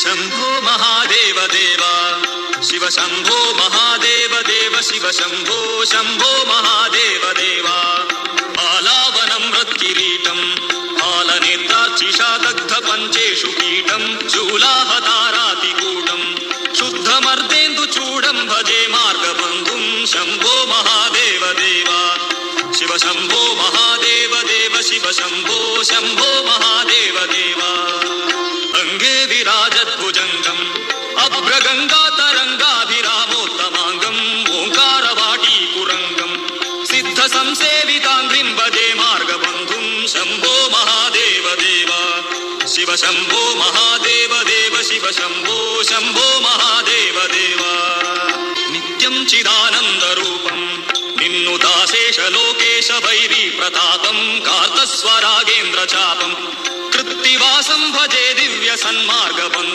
शंभो महादेव देवा शिव शंभो महादेव देव शिव शंभो शंभो महादेव देवा बालावनं मृत्किरीटं बालनेत्रार्चिषा दग्ध पंचेषु कीटं शूलाहतारातिकूटं शुद्धमर्देन्दुचूडं भजे मार्गबन्धुं शंभो महादेव देवा शिव शंभो महादेव देव शिव शंभो शंभो महादेव देवा अंगे विराजद्भुजङ्गम् अभ्रगङ्गातरङ्गाभिरामोत्तमाङ्गम् ओङ्कारवाटीकुरङ्गम् सिद्धसंसेविताङ्घ्रिं भजे मार्गबन्धुं शंभो महादेव देवा शिव शंभो महादेव देव शिव शंभो शंभो महादेव देवा नित्यं चिदानन्दरूपं निन्नुताशेष लोकेश भैरी प्रतापं कार्तस्वरागेन्द्र चापं कृत्तिवासं भजे दिव्य सन्मार्गबन्धुं